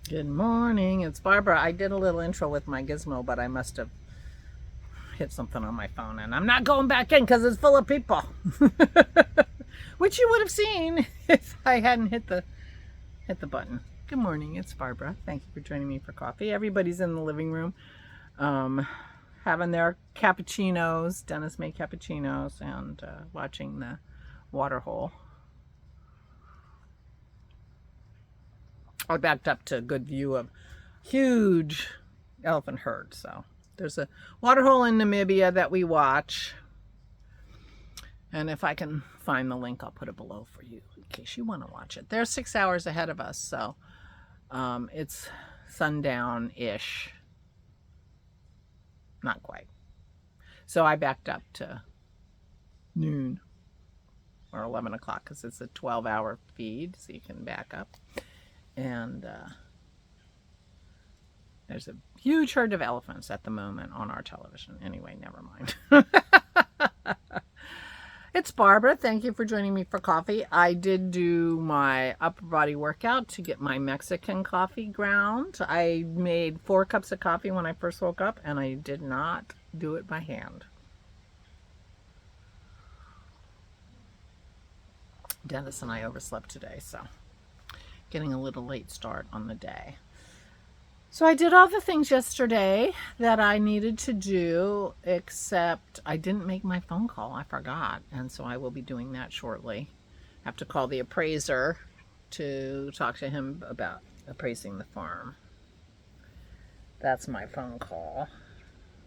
Good morning, it's Barbara. I did a little intro with my gizmo, but I must have hit something on my phone, and I'm not going back in because it's full of people. Which you would have seen if I hadn't hit the button. Good morning, it's Barbara. Thank you for joining me for coffee. Everybody's in the living room having their cappuccinos. Dennis made cappuccinos and watching the water hole. I backed up to a good view of huge elephant herd. So there's a water hole in Namibia that we watch. And if I can find the link, I'll put it below for you in case you want to watch it. They're 6 hours ahead of us. So it's sundown-ish. Not quite. So I backed up to noon or 11 o'clock because it's a 12-hour feed. So you can back up. And there's a huge herd of elephants at the moment on our television. Anyway, never mind. It's Barbara. Thank you for joining me for coffee. I did do my upper body workout to get my Mexican coffee ground. I made 4 cups of coffee when I first woke up, and I did not do it by hand. Dennis and I overslept today, so getting a little late start on the day. So I did all the things yesterday that I needed to do, except I didn't make my phone call. I forgot, and so I will be doing that shortly. I have to call the appraiser to talk to him about appraising the farm. That's my phone call.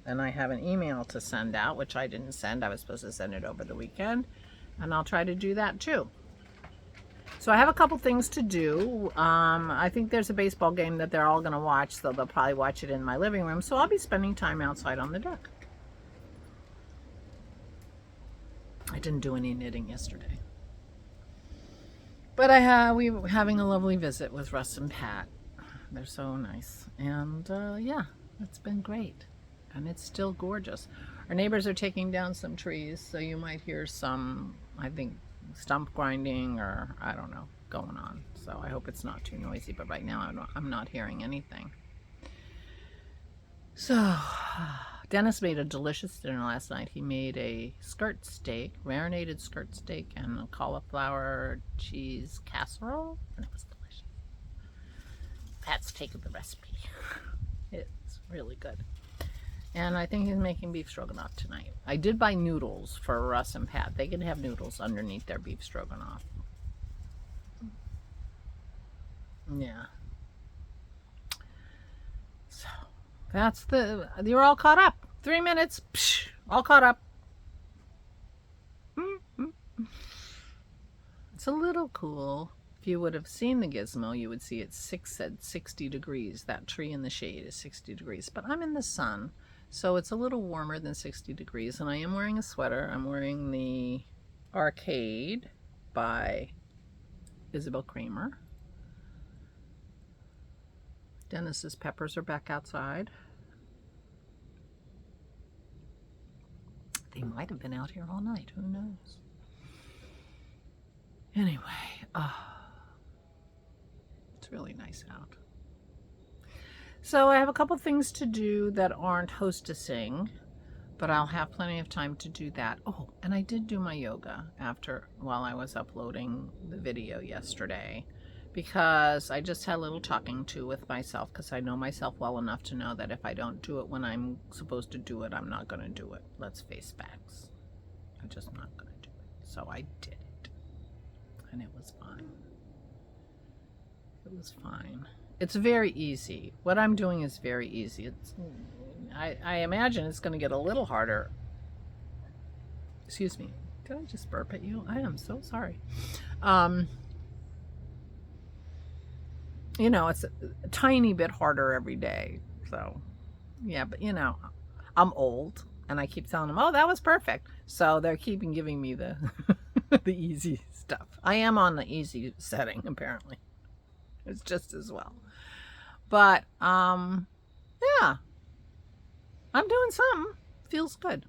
And I have an email to send out, which I didn't send. I was supposed to send it over the weekend, and I'll try to do that too. So I have a couple things to do. I think there's a baseball game that they're all going to watch, so they'll probably watch it in my living room. So I'll be spending time outside on the deck. I didn't do any knitting yesterday. But we were having a lovely visit with Russ and Pat. They're so nice. And yeah, it's been great. And it's still gorgeous. Our neighbors are taking down some trees, so you might hear some, I think, stump grinding or I don't know going on. So I hope it's not too noisy, but right now I'm not hearing anything. So Dennis made a delicious dinner last night. He made a skirt steak, marinated skirt steak, and a cauliflower cheese casserole, and it was delicious. Pat's taken the recipe. It's really good. And I think he's making beef stroganoff tonight. I did buy noodles for Russ and Pat. They can have noodles underneath their beef stroganoff. Yeah. So that's you're all caught up. 3 minutes. Psh, all caught up. It's a little cool. If you would have seen the gizmo, you would see it said 60 degrees. That tree in the shade is 60 degrees. But I'm in the sun. So it's a little warmer than 60 degrees, and I am wearing a sweater. I'm wearing the Arcade by Isabel Kramer. Dennis's peppers are back outside. They might have been out here all night. Who knows? Anyway, it's really nice out. So I have a couple things to do that aren't hostessing, but I'll have plenty of time to do that. Oh, and I did do my yoga while I was uploading the video yesterday, because I just had a little talking to with myself, because I know myself well enough to know that if I don't do it when I'm supposed to do it, I'm not going to do it. Let's face facts. I'm just not going to do it. So I did it, and it was fine. It was fine. It's very easy. What I'm doing is very easy. I imagine it's going to get a little harder. Excuse me. Did I just burp at you? I am so sorry. You know, it's a tiny bit harder every day. So, yeah, but you know, I'm old and I keep telling them, oh, that was perfect. So they're keeping giving me the the easy stuff. I am on the easy setting, apparently. It's just as well. But, yeah, I'm doing something. Feels good.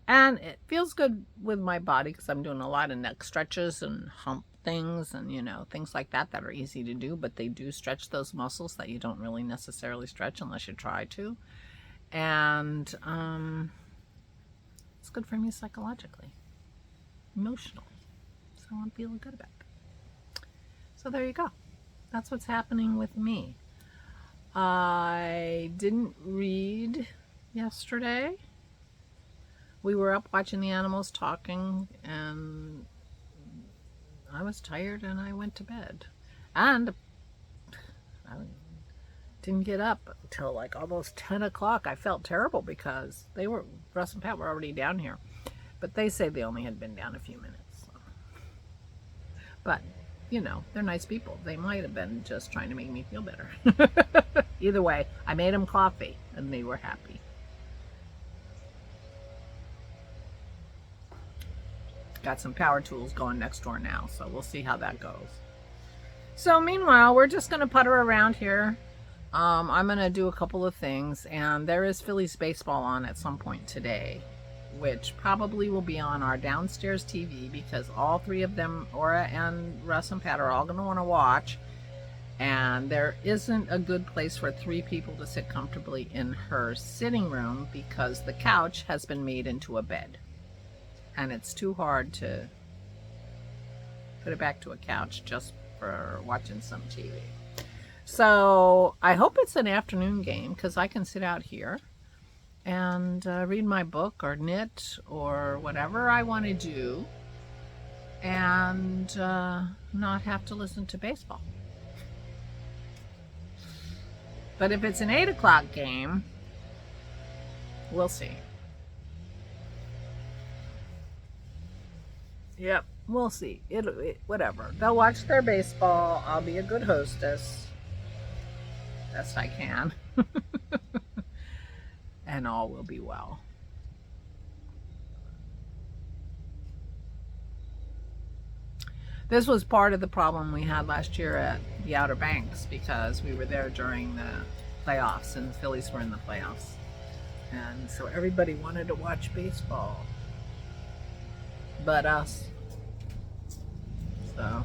And it feels good with my body because I'm doing a lot of neck stretches and hump things and, you know, things like that that are easy to do, but they do stretch those muscles that you don't really necessarily stretch unless you try to. And it's good for me psychologically, emotionally. So I'm feeling good about it. So there you go. That's what's happening with me. I didn't read yesterday. We were up watching the animals talking, and I was tired and I went to bed. And I didn't get up until like almost 10 o'clock. I felt terrible because Russ and Pat were already down here. But they say they only had been down a few minutes. So. But, you know, they're nice people. They might have been just trying to make me feel better. Either way, I made them coffee and they were happy. Got some power tools going next door now, so we'll see how that goes. So meanwhile, we're just going to putter around here. I'm going to do a couple of things, and there is Phillies baseball on at some point today, which probably will be on our downstairs TV because all three of them, Aura and Russ and Pat, are all going to want to watch. And there isn't a good place for three people to sit comfortably in her sitting room because the couch has been made into a bed. And it's too hard to put it back to a couch just for watching some TV. So I hope it's an afternoon game because I can sit out here and read my book or knit or whatever I want to do and not have to listen to baseball. But if it's an 8 o'clock game, we'll see. Yep, we'll see. Whatever. They'll watch their baseball. I'll be a good hostess. Best I can. And all will be well. This was part of the problem we had last year at the Outer Banks because we were there during the playoffs and the Phillies were in the playoffs. And so everybody wanted to watch baseball. But us. So,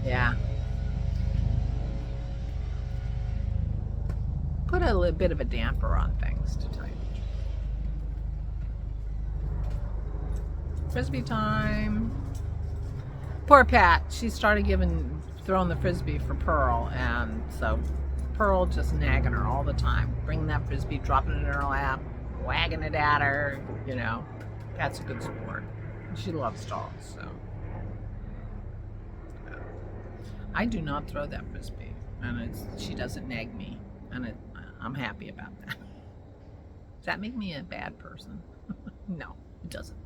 yeah. Put a little bit of a damper on things, to tell you the truth. Frisbee time. Poor Pat. She started throwing the Frisbee for Pearl, and so Pearl just nagging her all the time. Bringing that Frisbee, dropping it in her lap, wagging it at her, you know. Pat's a good sport. She loves dogs, so. I do not throw that Frisbee, and she doesn't nag me, and I'm happy about that. Does that make me a bad person? No, it doesn't.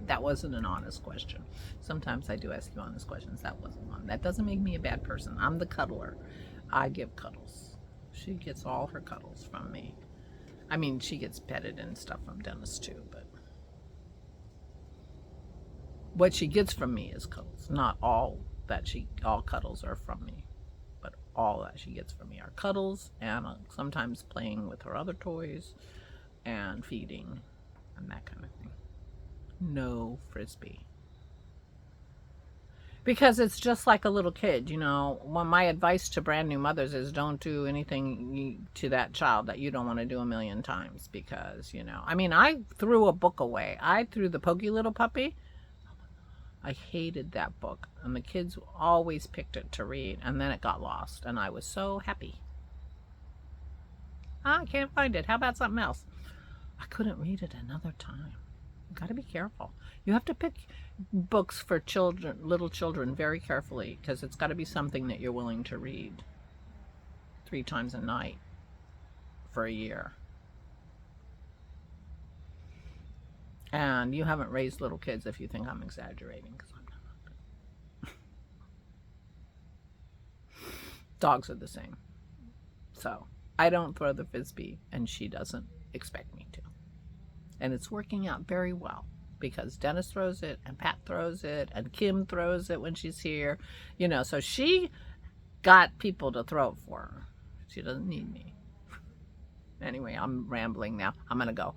That wasn't an honest question. Sometimes I do ask you honest questions. That wasn't one. That doesn't make me a bad person. I'm the cuddler. I give cuddles. She gets all her cuddles from me. I mean, she gets petted and stuff from Dennis too, but what she gets from me is cuddles. Not all cuddles are from me, but all that she gets from me are cuddles and sometimes playing with her other toys and feeding and that kind of thing. No Frisbee. Because it's just like a little kid, you know. Well, my advice to brand new mothers is don't do anything to that child that you don't want to do a million times because, you know. I mean, I threw a book away. I threw the Pokey Little Puppy. I hated that book, and the kids always picked it to read, and then it got lost, and I was so happy. I can't find it. How about something else? I couldn't read it another time. You got to be careful. You have to pick books for children, little children, very carefully, because it's got to be something that you're willing to read 3 times a night for a year. And you haven't raised little kids if you think I'm exaggerating, because I'm not. Dogs are the same. So I don't throw the Frisbee, and she doesn't expect me to. And it's working out very well because Dennis throws it, and Pat throws it, and Kim throws it when she's here. You know, so she got people to throw it for her. She doesn't need me. Anyway, I'm rambling now. I'm going to go.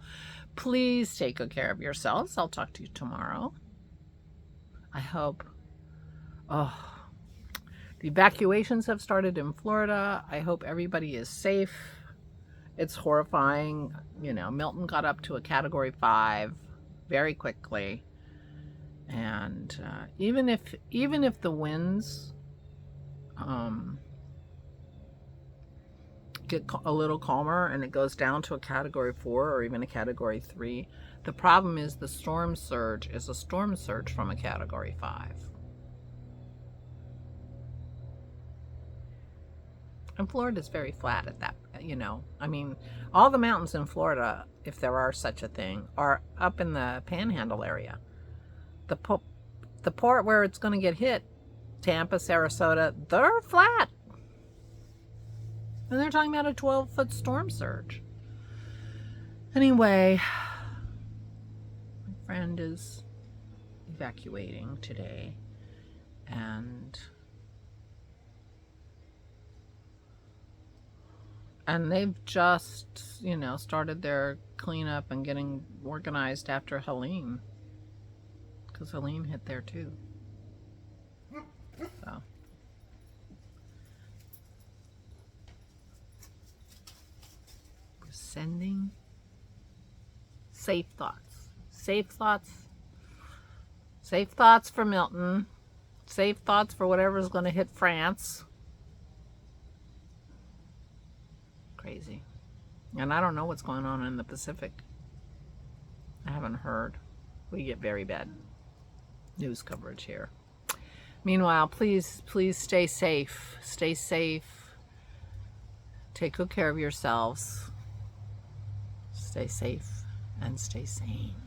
Please take good care of yourselves. I'll talk to you tomorrow. I hope Oh, the evacuations have started in Florida. I hope everybody is safe. It's horrifying. You know, Milton got up to a Category 5 very quickly. And even if the winds get a little calmer and it goes down to a Category 4 or even a Category 3, the problem is the storm surge is a storm surge from a Category 5. And Florida's very flat at that, you know. I mean, all the mountains in Florida, if there are such a thing, are up in the Panhandle area. The part where it's going to get hit, Tampa, Sarasota, they're flat. And they're talking about a 12-foot storm surge. Anyway, my friend is evacuating today. And they've just, you know, started their cleanup and getting organized after Helene. Because Helene hit there too. So. We're sending safe thoughts. Safe thoughts. Safe thoughts for Milton. Safe thoughts for whatever's going to hit France. Crazy. And I don't know what's going on in the Pacific. I haven't heard. We get very bad news coverage here. Meanwhile, please stay safe. Stay safe. Take good care of yourselves. Stay safe and stay sane.